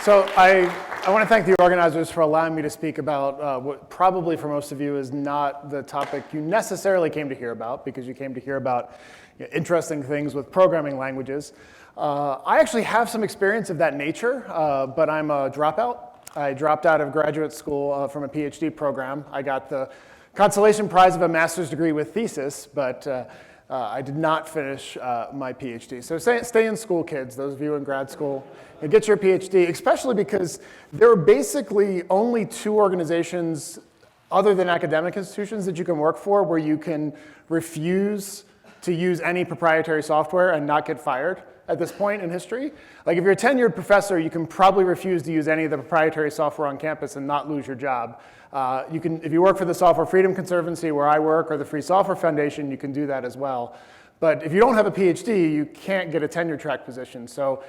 So I want to thank the organizers for allowing me to speak about what probably for most of you is not the topic you necessarily came to hear about, because you came to hear about interesting things with programming languages. I actually have some experience of that nature, but I'm a dropout. I dropped out of graduate school from a PhD program. I got the consolation prize of a master's degree with thesis, but I did not finish my PhD. So stay in school, kids, those of you in grad school, and get your PhD, especially because there are basically only two organizations other than academic institutions that you can work for where you can refuse to use any proprietary software and not get fired at this point in history. Like if you're a tenured professor, you can probably refuse to use any of the proprietary software on campus and not lose your job. If you work for the Software Freedom Conservancy where I work, or the Free Software Foundation, you can do that as well. But if you don't have a PhD, you can't get a tenure track position. So,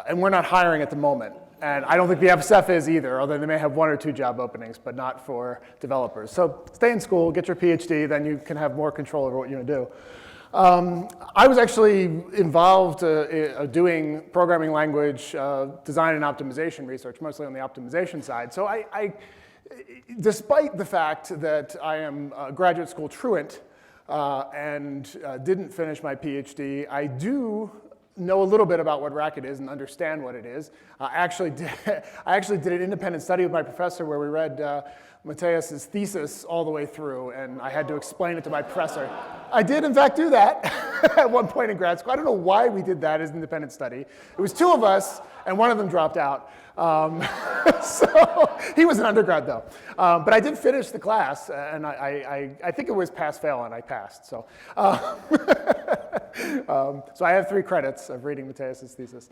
and we're not hiring at the moment. And I don't think the FSF is either, although they may have one or two job openings, but not for developers. So stay in school, get your PhD, then you can have more control over what you're gonna do. I was actually involved doing programming language design and optimization research, mostly on the optimization side. So despite the fact that I am a graduate school truant and didn't finish my PhD, I do know a little bit about what Racket is and understand what it is. I actually did an independent study with my professor where we read Mateus's thesis all the way through, and I had to explain it to my professor. I did, in fact, do that at one point in grad school. I don't know why we did that as an independent study. It was two of us, and one of them dropped out. So he was an undergrad, though. But I did finish the class, and I think it was pass-fail, and I passed. So, so I have 3 credits of reading Mateus's thesis.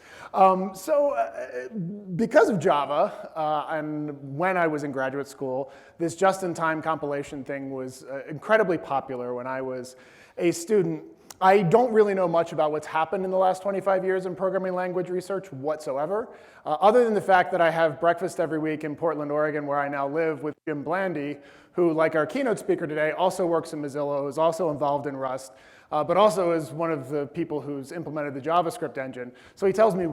Because of Java, and when I was in graduate school, this just-in-time compilation thing was incredibly popular when I was a student. I don't really know much about what's happened in the last 25 years in programming language research whatsoever, other than the fact that I have breakfast every week in Portland, Oregon, where I now live, with Jim Blandy, who, like our keynote speaker today, also works in Mozilla, is also involved in Rust, but also is one of the people who's implemented the JavaScript engine. So he tells me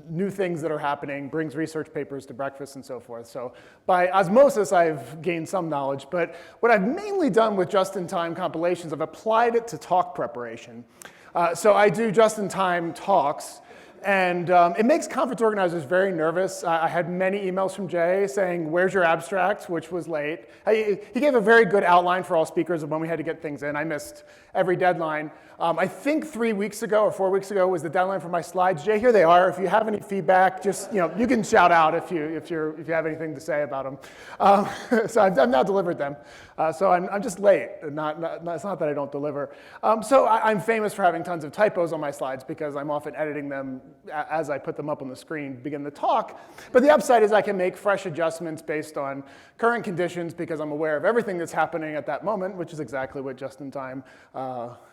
new things that are happening, brings research papers to breakfast and so forth. So by osmosis, I've gained some knowledge. But what I've mainly done with just-in-time compilations, I've applied it to talk preparation. So I do just-in-time talks. And it makes conference organizers very nervous. I had many emails from Jay saying, "Where's your abstract?" which was late. He gave a very good outline for all speakers of when we had to get things in. I missed every deadline. I think 3 weeks ago or 4 weeks ago was the deadline for my slides. Jay, here they are. If you have any feedback, just you can shout out if you have anything to say about them. So I've now delivered them. So I'm just late. It's not that I don't deliver. So I'm famous for having tons of typos on my slides because I'm often editing them as I put them up on the screen to begin the talk. But the upside is I can make fresh adjustments based on current conditions because I'm aware of everything that's happening at that moment, which is exactly what just-in-time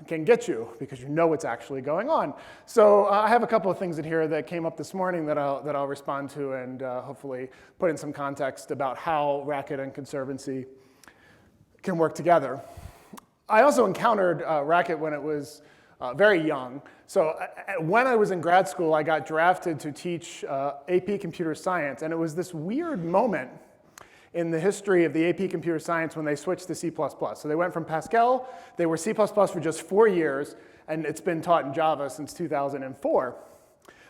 can get you, because you know what's actually going on. So I have a couple of things in here that came up this morning that I'll respond to and hopefully put in some context about how Racket and Conservancy can work together. I also encountered Racket when it was very young. So when I was in grad school, I got drafted to teach AP Computer Science, and it was this weird moment in the history of the AP Computer Science when they switched to C++. So they went from Pascal, they were C++ for just 4 years, and it's been taught in Java since 2004.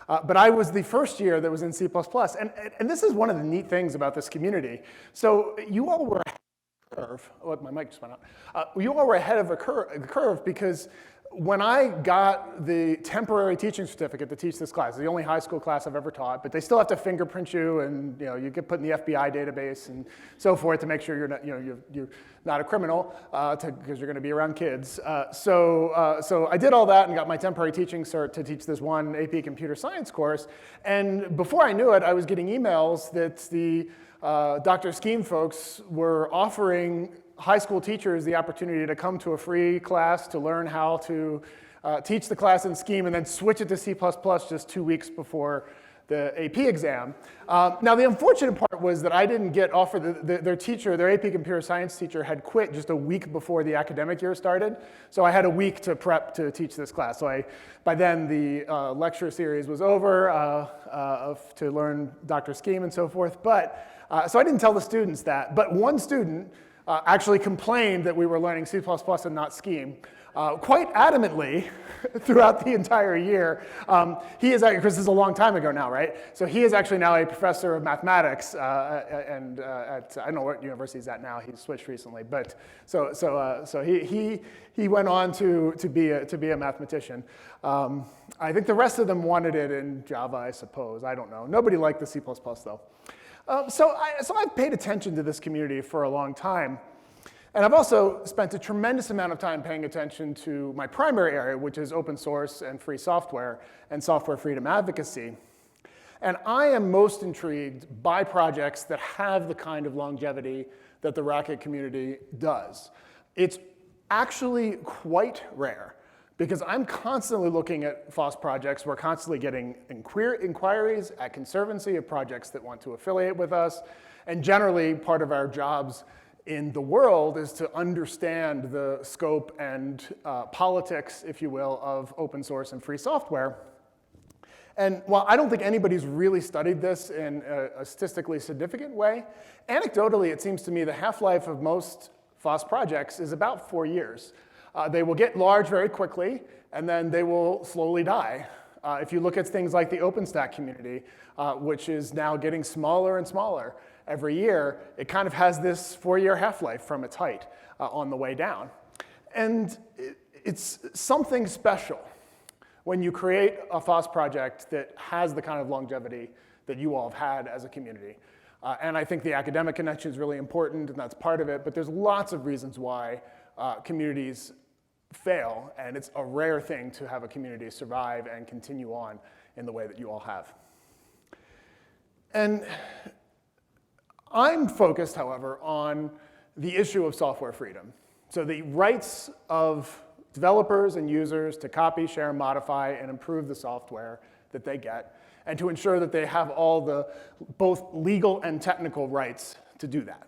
But I was the first year that was in C++, and this is one of the neat things about this community. So you all were ahead of the curve. Oh, my mic just went out. You all were ahead of the curve because when I got the temporary teaching certificate to teach this class, it's the only high school class I've ever taught, but they still have to fingerprint you, and you get put in the FBI database and so forth to make sure you're not a criminal, because you're going to be around kids. So I did all that and got my temporary teaching cert to teach this one AP Computer Science course. And before I knew it, I was getting emails that the Dr. Scheme folks were offering high school teachers the opportunity to come to a free class to learn how to teach the class in Scheme and then switch it to C++ just 2 weeks before the AP exam. Now, the unfortunate part was that I didn't get offered, their teacher, their AP computer science teacher had quit just a week before the academic year started. So I had a week to prep to teach this class. So by then, the lecture series was over to learn Dr. Scheme and so forth. But so I didn't tell the students that. But one student actually complained that we were learning C++ and not Scheme. Quite adamantly throughout the entire year. He is, because this is a long time ago now, right? So he is actually now a professor of mathematics, and at, I don't know what university he's at now. He's switched recently, but so he went on to be a mathematician. I think the rest of them wanted it in Java, I suppose. I don't know. Nobody liked the C++ though. So I've paid attention to this community for a long time. And I've also spent a tremendous amount of time paying attention to my primary area, which is open source and free software and software freedom advocacy. And I am most intrigued by projects that have the kind of longevity that the Racket community does. It's actually quite rare, because I'm constantly looking at FOSS projects. We're constantly getting inquiries at Conservancy of projects that want to affiliate with us. And generally, part of our jobs in the world is to understand the scope and politics, if you will, of open source and free software. And while I don't think anybody's really studied this in a statistically significant way, anecdotally, it seems to me the half-life of most FOSS projects is about 4 years. They will get large very quickly, and then they will slowly die. If you look at things like the OpenStack community, which is now getting smaller and smaller every year, it kind of has this 4-year half-life from its height on the way down. And it's something special when you create a FOSS project that has the kind of longevity that you all have had as a community. And I think the academic connection is really important, and that's part of it, but there's lots of reasons why communities fail, and it's a rare thing to have a community survive and continue on in the way that you all have. And I'm focused, however, on the issue of software freedom. So the rights of developers and users to copy, share, modify, and improve the software that they get, and to ensure that they have all the both legal and technical rights to do that.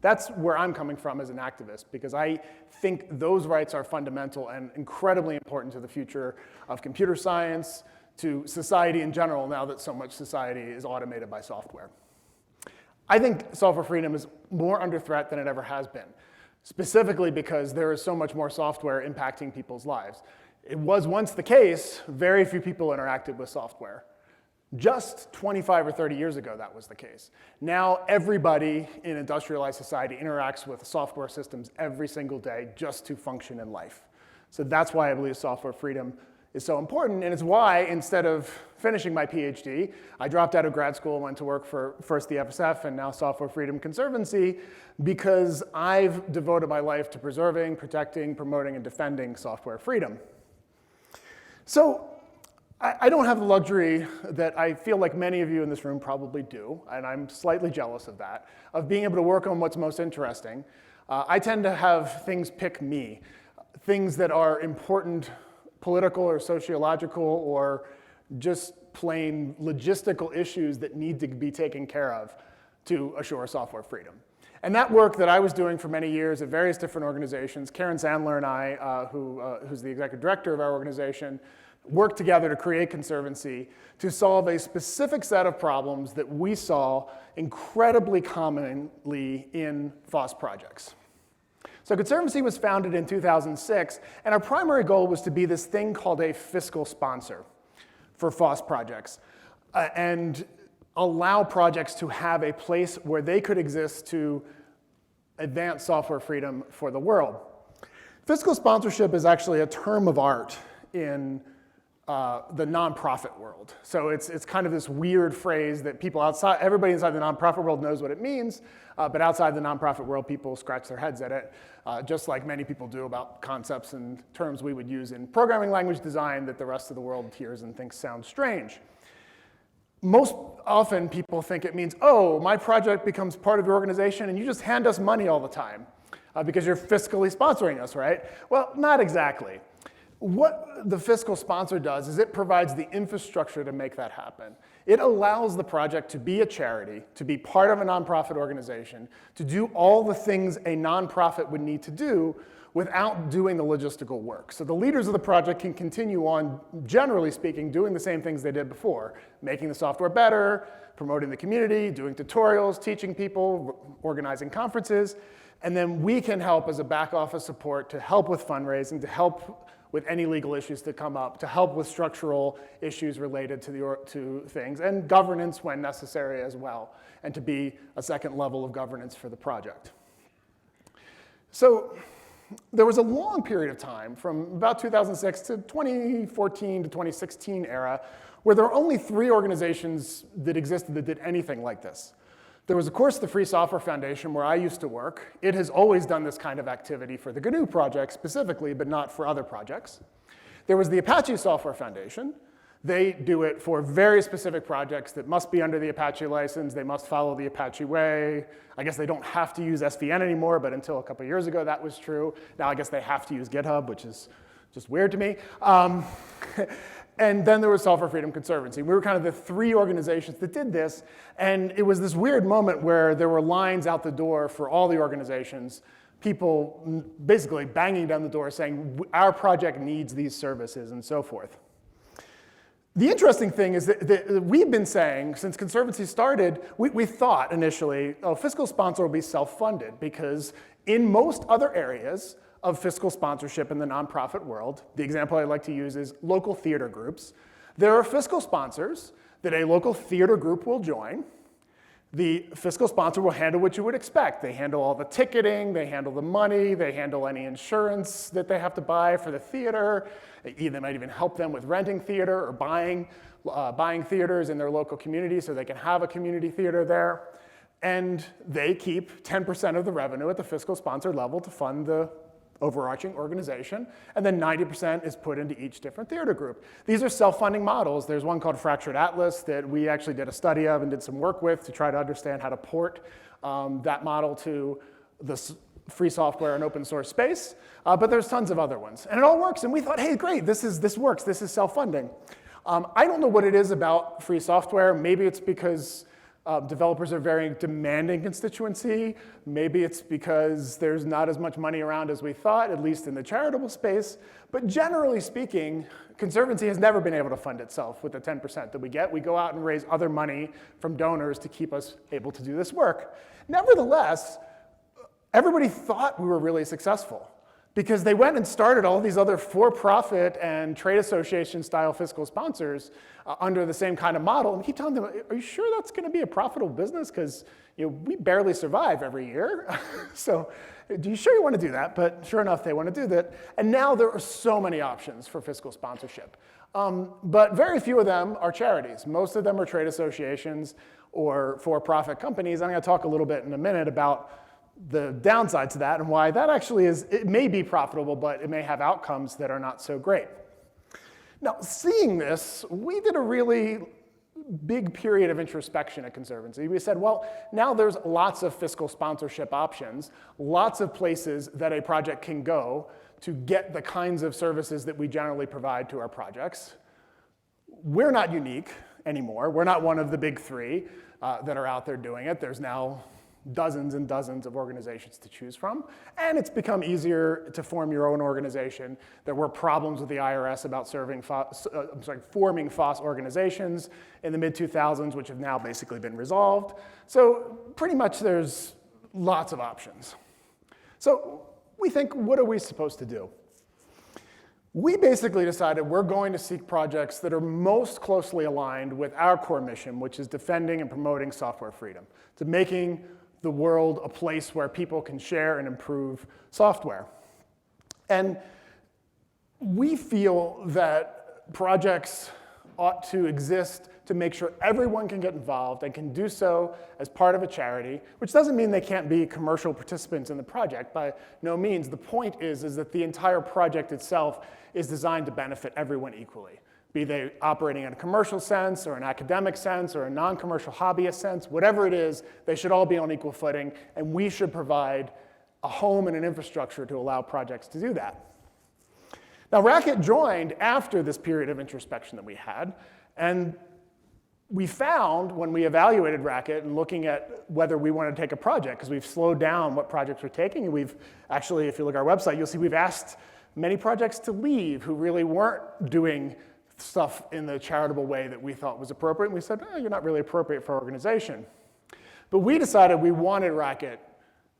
That's where I'm coming from as an activist, because I think those rights are fundamental and incredibly important to the future of computer science, to society in general, now that so much society is automated by software. I think software freedom is more under threat than it ever has been, specifically because there is so much more software impacting people's lives. It was once the case, very few people interacted with software. Just 25 or 30 years ago, that was the case. Now, everybody in industrialized society interacts with software systems every single day just to function in life. So that's why I believe software freedom is so important, and it's why, instead of finishing my PhD, I dropped out of grad school and went to work for first the FSF and now Software Freedom Conservancy, because I've devoted my life to preserving, protecting, promoting, and defending software freedom. So I don't have the luxury that I feel like many of you in this room probably do, and I'm slightly jealous of that, of being able to work on what's most interesting. I tend to have things pick me, things that are important political or sociological or just plain logistical issues that need to be taken care of to assure software freedom. And that work that I was doing for many years at various different organizations, Karen Sandler and I, who's the executive director of our organization, worked together to create Conservancy to solve a specific set of problems that we saw incredibly commonly in FOSS projects. So Conservancy was founded in 2006, and our primary goal was to be this thing called a fiscal sponsor for FOSS projects, and allow projects to have a place where they could exist to advance software freedom for the world. Fiscal sponsorship is actually a term of art in the nonprofit world. So it's kind of this weird phrase that people outside, everybody inside the nonprofit world knows what it means, but outside the nonprofit world, people scratch their heads at it, just like many people do about concepts and terms we would use in programming language design that the rest of the world hears and thinks sound strange. Most often, people think it means, oh, my project becomes part of your organization and you just hand us money all the time because you're fiscally sponsoring us, right? Well, not exactly. What the fiscal sponsor does is it provides the infrastructure to make that happen. It allows the project to be a charity, to be part of a nonprofit organization, to do all the things a nonprofit would need to do without doing the logistical work. So the leaders of the project can continue on, generally speaking, doing the same things they did before, making the software better, promoting the community, doing tutorials, teaching people, organizing conferences, and then we can help as a back office support to help with fundraising, to help with any legal issues that come up, to help with structural issues related to things, and governance when necessary as well, and to be a second level of governance for the project. So there was a long period of time from about 2006 to 2014 to 2016 era where there were only 3 organizations that existed that did anything like this. There was, of course, the Free Software Foundation, where I used to work. It has always done this kind of activity for the GNU project specifically, but not for other projects. There was the Apache Software Foundation. They do it for very specific projects that must be under the Apache license. They must follow the Apache way. I guess they don't have to use SVN anymore, but until a couple years ago, that was true. Now I guess they have to use GitHub, which is just weird to me. And then there was Software Freedom Conservancy. We were kind of the 3 organizations that did this, and it was this weird moment where there were lines out the door for all the organizations, people basically banging down the door saying, our project needs these services, and so forth. The interesting thing is that we've been saying, since Conservancy started, we thought initially, oh, fiscal sponsor will be self-funded, because in most other areas of fiscal sponsorship in the nonprofit world, the example I like to use is local theater groups. There are fiscal sponsors that a local theater group will join. The fiscal sponsor will handle what you would expect. They handle all the ticketing, they handle the money, they handle any insurance that they have to buy for the theater. They might even help them with renting theater or buying theaters in their local community so they can have a community theater there. And they keep 10% of the revenue at the fiscal sponsor level to fund the overarching organization, and then 90% is put into each different theater group. These are self-funding models. There's one called Fractured Atlas that we actually did a study of and did some work with to try to understand how to port that model to the free software and open source space, but there's tons of other ones. And it all works, and we thought, hey, great, this works, this is self-funding. I don't know what it is about free software. Maybe it's because developers are very demanding constituency. Maybe it's because there's not as much money around as we thought, at least in the charitable space. But generally speaking, Conservancy has never been able to fund itself with the 10% that we get. We go out and raise other money from donors to keep us able to do this work. Nevertheless, everybody thought we were really successful, because they went and started all these other for-profit and trade association style fiscal sponsors under the same kind of model, and keep telling them, are you sure that's going to be a profitable business? Because we barely survive every year. So do you sure you want to do that? But sure enough, they want to do that. And now there are so many options for fiscal sponsorship. But very few of them are charities. Most of them are trade associations or for-profit companies. I'm going to talk a little bit in a minute about the downside to that and why that actually is, it may be profitable, but it may have outcomes that are not so great. Now, seeing this, we did a really big period of introspection at Conservancy. We said, well, now there's lots of fiscal sponsorship options, lots of places that a project can go to get the kinds of services that we generally provide to our projects. We're not unique anymore. We're not one of the big 3 that are out there doing it. There's now dozens and dozens of organizations to choose from, and it's become easier to form your own organization. There were problems with the IRS about forming FOSS organizations in the mid-2000s, which have now basically been resolved. So pretty much there's lots of options. So we think, what are we supposed to do? We basically decided we're going to seek projects that are most closely aligned with our core mission, which is defending and promoting software freedom, to making the world a place where people can share and improve software. And we feel that projects ought to exist to make sure everyone can get involved and can do so as part of a charity, which doesn't mean they can't be commercial participants in the project. By no means. The point is that the entire project itself is designed to benefit everyone equally. Be they operating in a commercial sense or an academic sense or a non-commercial hobbyist sense, whatever it is, they should all be on equal footing, and we should provide a home and an infrastructure to allow projects to do that. Now, Racket joined after this period of introspection that we had, and we found when we evaluated Racket and looking at whether we wanted to take a project, because we've slowed down what projects we're taking, and we've actually, if you look at our website, you'll see we've asked many projects to leave who really weren't doing stuff in the charitable way that we thought was appropriate, and we said, you're not really appropriate for our organization. But we decided we wanted Racket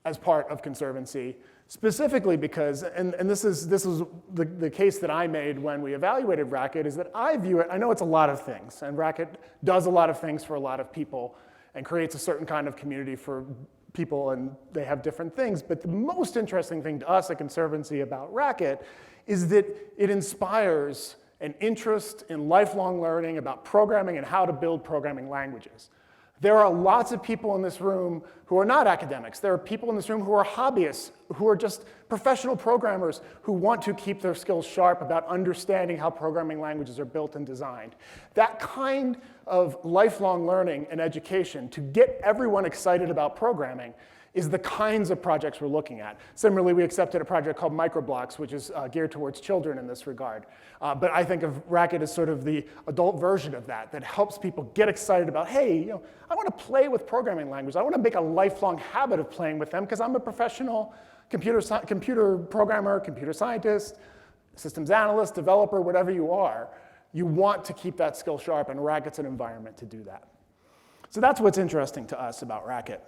as part of Conservancy, specifically because, and this is the case that I made when we evaluated Racket, is that I view it, I know it's a lot of things, and Racket does a lot of things for a lot of people and creates a certain kind of community for people, and they have different things, but the most interesting thing to us at Conservancy about Racket is that it inspires an interest in lifelong learning about programming and how to build programming languages. There are lots of people in this room who are not academics. There are people in this room who are hobbyists, who are just professional programmers who want to keep their skills sharp about understanding how programming languages are built and designed. That kind of lifelong learning and education to get everyone excited about programming is the kinds of projects we're looking at. Similarly, we accepted a project called Microblocks, which is geared towards children in this regard. But I think of Racket as sort of the adult version of that helps people get excited about, hey, I want to play with programming language. I want to make a lifelong habit of playing with them because I'm a professional computer programmer, computer scientist, systems analyst, developer, whatever you are. You want to keep that skill sharp, and Racket's an environment to do that. So that's what's interesting to us about Racket.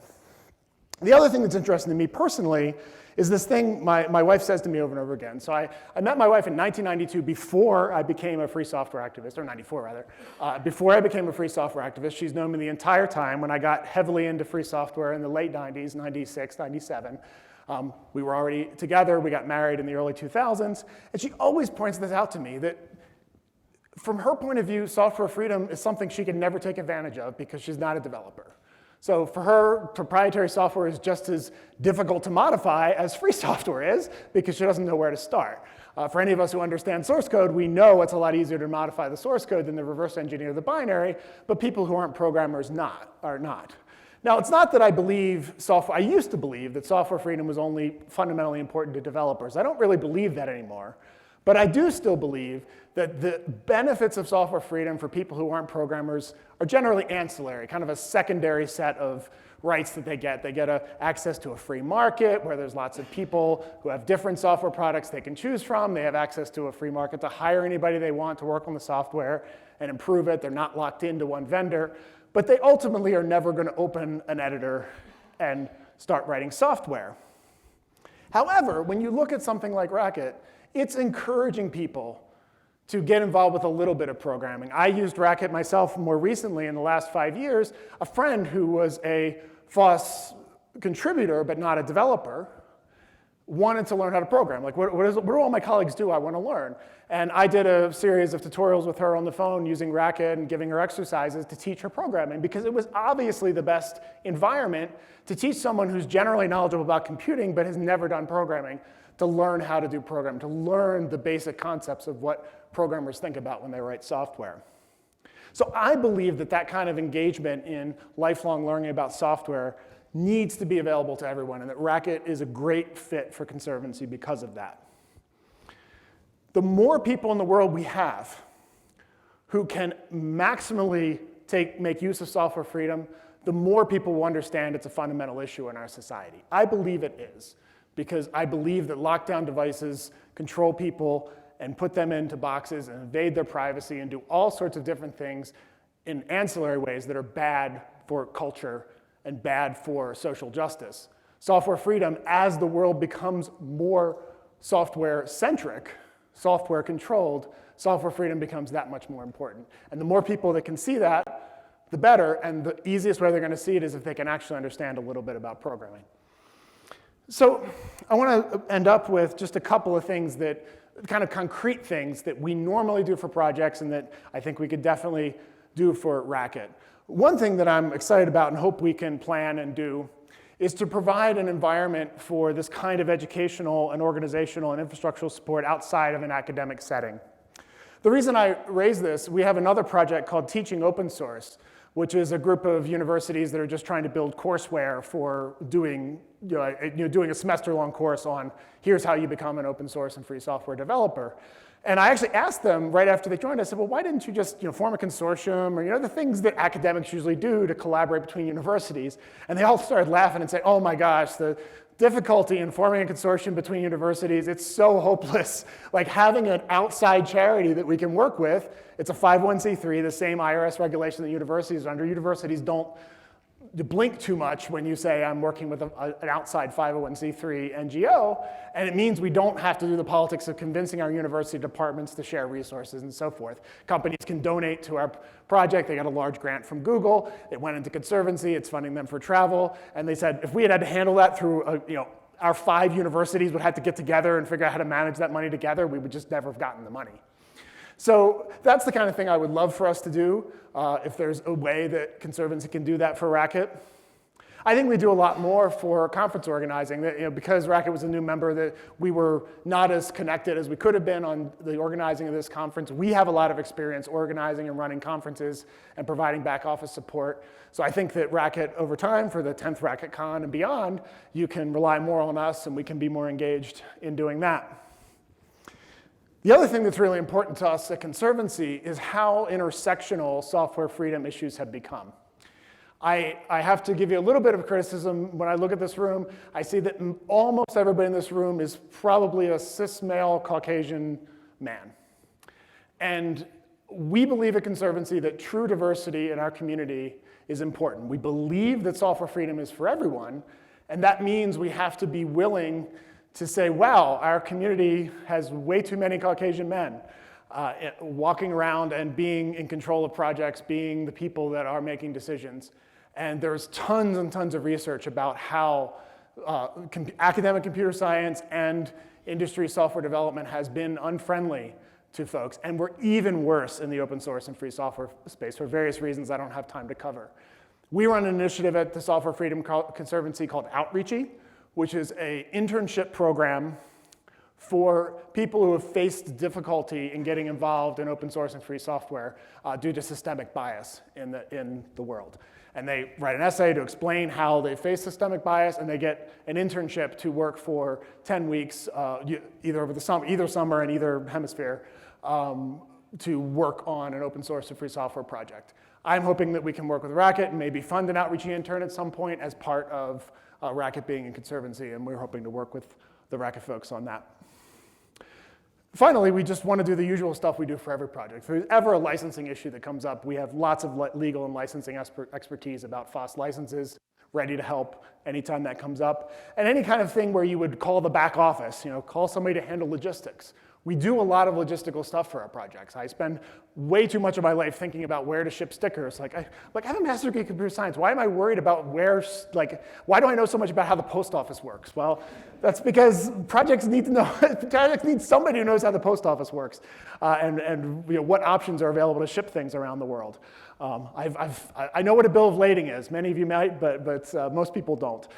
The other thing that's interesting to me personally is this thing my wife says to me over and over again. So I met my wife in 1992 before I became a free software activist, or 94 rather. Before I became a free software activist, she's known me the entire time when I got heavily into free software in the late 90s, 96, 97. We were already together, we got married in the early 2000s, and she always points this out to me that from her point of view, software freedom is something she can never take advantage of because she's not a developer. So for her, proprietary software is just as difficult to modify as free software is because she doesn't know where to start. For any of us who understand source code, we know it's a lot easier to modify the source code than to reverse engineer the binary, but people who aren't programmers are not. Now, it's not that I believe I used to believe that software freedom was only fundamentally important to developers. I don't really believe that anymore. But I do still believe that the benefits of software freedom for people who aren't programmers are generally ancillary, kind of a secondary set of rights that they get. They get access to a free market where there's lots of people who have different software products they can choose from. They have access to a free market to hire anybody they want to work on the software and improve it. They're not locked into one vendor. But they ultimately are never going to open an editor and start writing software. However, when you look at something like Racket, it's encouraging people to get involved with a little bit of programming. I used Racket myself more recently in the last 5 years. A friend who was a FOSS contributor but not a developer wanted to learn how to program. Like, what do all my colleagues do? I want to learn. And I did a series of tutorials with her on the phone using Racket and giving her exercises to teach her programming because it was obviously the best environment to teach someone who's generally knowledgeable about computing but has never done programming to learn how to do programming, to learn the basic concepts of what programmers think about when they write software. So I believe that that kind of engagement in lifelong learning about software needs to be available to everyone, and that Racket is a great fit for Conservancy because of that. The more people in the world we have who can maximally make use of software freedom, the more people will understand it's a fundamental issue in our society. I believe it is, because I believe that lockdown devices control people and put them into boxes and invade their privacy and do all sorts of different things in ancillary ways that are bad for culture and bad for social justice. Software freedom, as the world becomes more software-centric, software-controlled, software freedom becomes that much more important. And the more people that can see that, the better, and the easiest way they're going to see it is if they can actually understand a little bit about programming. So I want to end up with just a couple of things that, kind of concrete things that we normally do for projects and that I think we could definitely do for Racket. One thing that I'm excited about and hope we can plan and do is to provide an environment for this kind of educational and organizational and infrastructural support outside of an academic setting. The reason I raise this, we have another project called Teaching Open Source, which is a group of universities that are just trying to build courseware for doing a semester-long course on here's how you become an open source and free software developer. And I actually asked them right after they joined, I said, well, why didn't you just form a consortium or the things that academics usually do to collaborate between universities? And they all started laughing and saying, oh my gosh, the difficulty in forming a consortium between universities, it's so hopeless. Like having an outside charity that we can work with, it's a 501c3, the same IRS regulation that universities are under. Universities don't blink too much when you say I'm working with an outside 501c3 NGO, and it means we don't have to do the politics of convincing our university departments to share resources and so forth. Companies can donate to our project. They got a large grant from Google. It went into Conservancy. It's funding them for travel. And they said if we had to handle that through, our 5 universities would have to get together and figure out how to manage that money together, we would just never have gotten the money. So that's the kind of thing I would love for us to do, if there's a way that Conservancy can do that for Racket. I think we do a lot more for conference organizing. Because Racket was a new member, that we were not as connected as we could have been on the organizing of this conference. We have a lot of experience organizing and running conferences and providing back office support. So I think that Racket, over time, for the 10th RacketCon and beyond, you can rely more on us and we can be more engaged in doing that. The other thing that's really important to us at Conservancy is how intersectional software freedom issues have become. I have to give you a little bit of criticism. When I look at this room, I see that almost everybody in this room is probably a cis male Caucasian man. And we believe at Conservancy that true diversity in our community is important. We believe that software freedom is for everyone, and that means we have to be willing to say, wow, our community has way too many Caucasian men walking around and being in control of projects, being the people that are making decisions. And there's tons and tons of research about how academic computer science and industry software development has been unfriendly to folks. And we're even worse in the open source and free software space for various reasons I don't have time to cover. We run an initiative at the Software Freedom Conservancy called Outreachy, which is an internship program for people who have faced difficulty in getting involved in open source and free software due to systemic bias in the world. And they write an essay to explain how they face systemic bias, and they get an internship to work for 10 weeks, either over the summer, either summer in either hemisphere, to work on an open source and free software project. I'm hoping that we can work with Racket and maybe fund an outreachy intern at some point as part of Racket being in Conservancy, and we're hoping to work with the Racket folks on that. Finally, we just want to do the usual stuff we do for every project. If there's ever a licensing issue that comes up, we have lots of legal and licensing expertise about FOSS licenses, ready to help anytime that comes up. And any kind of thing where you would call the back office, call somebody to handle logistics. We do a lot of logistical stuff for our projects. I spend way too much of my life thinking about where to ship stickers. I have a master's degree in computer science. Why am I worried about why do I know so much about how the post office works? Well, that's because projects need to know, projects need somebody who knows how the post office works and what options are available to ship things around the world. I know what a bill of lading is. Many of you might, but most people don't.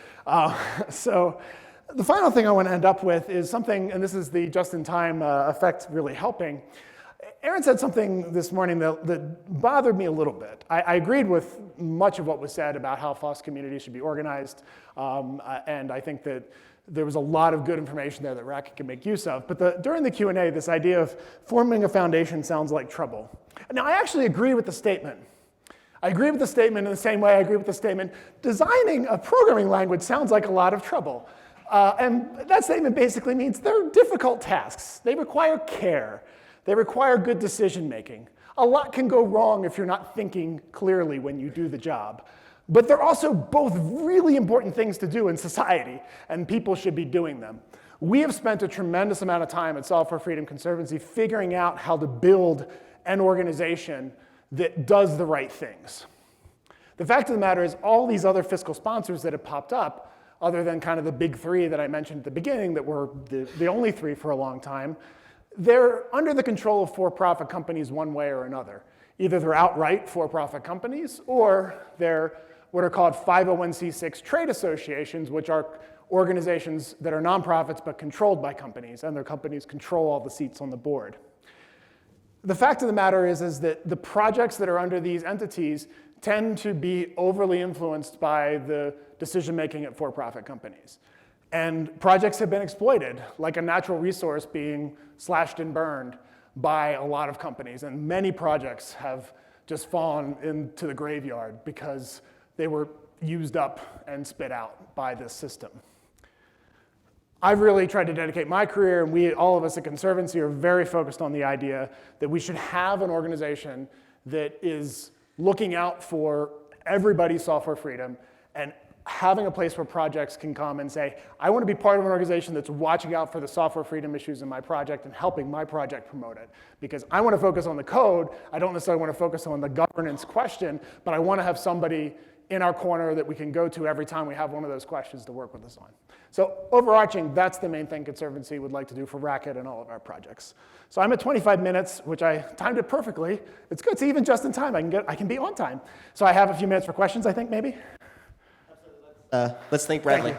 So the final thing I want to end up with is something, and this is the just-in-time effect really helping. Aaron said something this morning that bothered me a little bit. I agreed with much of what was said about how FOSS communities should be organized, and I think that there was a lot of good information there that Racket can make use of. But during the Q&A, this idea of forming a foundation sounds like trouble. Now, I actually agree with the statement. I agree with the statement in the same way I agree with the statement, designing a programming language sounds like a lot of trouble. And that statement basically means they're difficult tasks. They require care. They require good decision making. A lot can go wrong if you're not thinking clearly when you do the job. But they're also both really important things to do in society, and people should be doing them. We have spent a tremendous amount of time at Software Freedom Conservancy figuring out how to build an organization that does the right things. The fact of the matter is all these other fiscal sponsors that have popped up, other than kind of the big 3 that I mentioned at the beginning that were the only 3 for a long time, they're under the control of for-profit companies one way or another. Either they're outright for-profit companies, or they're what are called 501c6 trade associations, which are organizations that are nonprofits but controlled by companies, and their companies control all the seats on the board. The fact of the matter is that the projects that are under these entities tend to be overly influenced by the decision-making at for-profit companies. And projects have been exploited, like a natural resource being slashed and burned by a lot of companies, and many projects have just fallen into the graveyard because they were used up and spit out by this system. I've really tried to dedicate my career, and all of us at Conservancy are very focused on the idea that we should have an organization that is looking out for everybody's software freedom and having a place where projects can come and say, I want to be part of an organization that's watching out for the software freedom issues in my project and helping my project promote it. Because I want to focus on the code. I don't necessarily want to focus on the governance question, but I want to have somebody in our corner that we can go to every time we have one of those questions to work with us on. So overarching, that's the main thing Conservancy would like to do for Racket and all of our projects. So I'm at 25 minutes, which I timed it perfectly. It's good, it's even just in time. I can be on time. So I have a few minutes for questions, I think, maybe? Let's thank Bradley.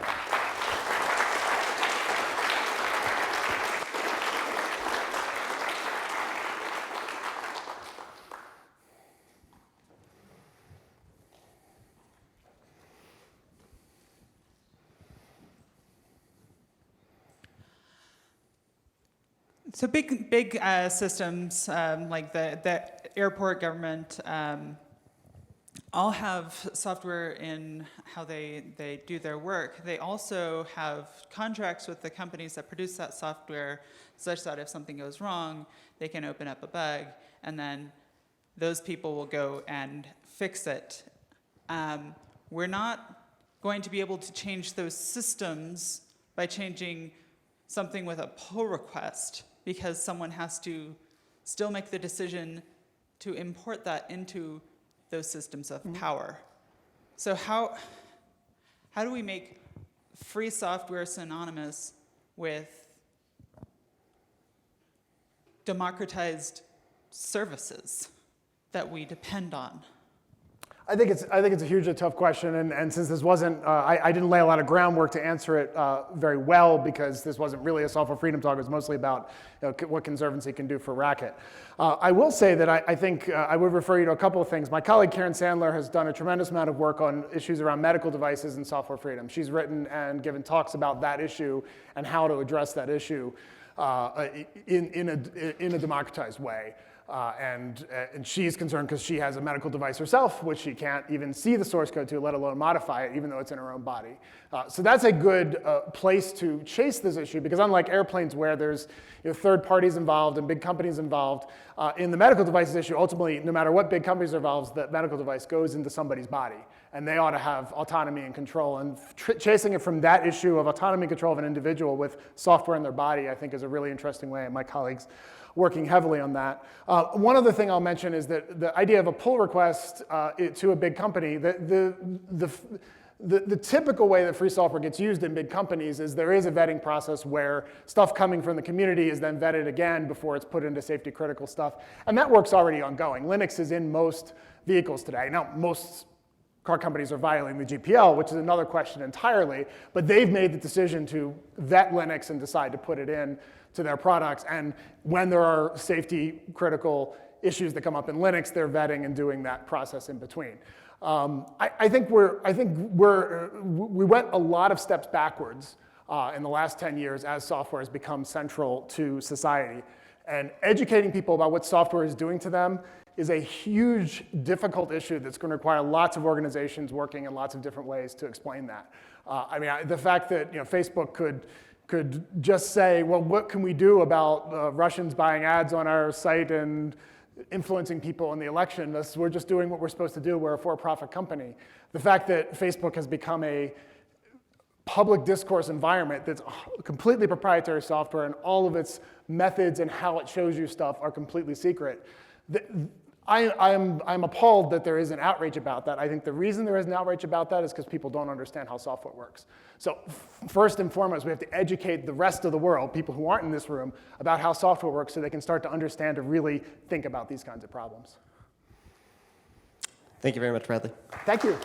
So big systems like the airport government all have software in how they do their work. They also have contracts with the companies that produce that software such that if something goes wrong, they can open up a bug, and then those people will go and fix it. We're not going to be able to change those systems by changing something with a pull request, because someone has to still make the decision to import that into those systems of power. So how do we make free software synonymous with democratized services that we depend on? I think it's a hugely tough question, and since this wasn't, I didn't lay a lot of groundwork to answer it very well, because this wasn't really a software freedom talk. It was mostly about what Conservancy can do for Racket. I will say that I think I would refer you to a couple of things. My colleague Karen Sandler has done a tremendous amount of work on issues around medical devices and software freedom. She's written and given talks about that issue and how to address that issue in a democratized way. And she's concerned because she has a medical device herself, which she can't even see the source code to, let alone modify it, even though it's in her own body. So that's a good place to chase this issue, because unlike airplanes where there's third parties involved and big companies involved, in the medical devices issue, ultimately, no matter what big companies are involved, that medical device goes into somebody's body, and they ought to have autonomy and control. And chasing it from that issue of autonomy and control of an individual with software in their body, I think, is a really interesting way, and my colleagues working heavily on that. One other thing I'll mention is that the idea of a pull request to a big company, the typical way that free software gets used in big companies is there is a vetting process where stuff coming from the community is then vetted again before it's put into safety critical stuff. And that work's already ongoing. Linux is in most vehicles today. Now, most car companies are violating the GPL, which is another question entirely, but they've made the decision to vet Linux and decide to put it in to their products. And when there are safety critical issues that come up in Linux, they're vetting and doing that process in between. I think we went a lot of steps backwards in the last 10 years as software has become central to society. And educating people about what software is doing to them is a huge, difficult issue that's going to require lots of organizations working in lots of different ways to explain that. The fact that Facebook could just say, well, what can we do about Russians buying ads on our site and influencing people in the election? We're just doing what we're supposed to do. We're a for-profit company. The fact that Facebook has become a public discourse environment that's completely proprietary software and all of its methods and how it shows you stuff are completely secret. I'm appalled that there is an outrage about that. I think the reason there is an outrage about that is because people don't understand how software works. So first and foremost, we have to educate the rest of the world, people who aren't in this room, about how software works so they can start to understand and really think about these kinds of problems. Thank you very much, Bradley. Thank you.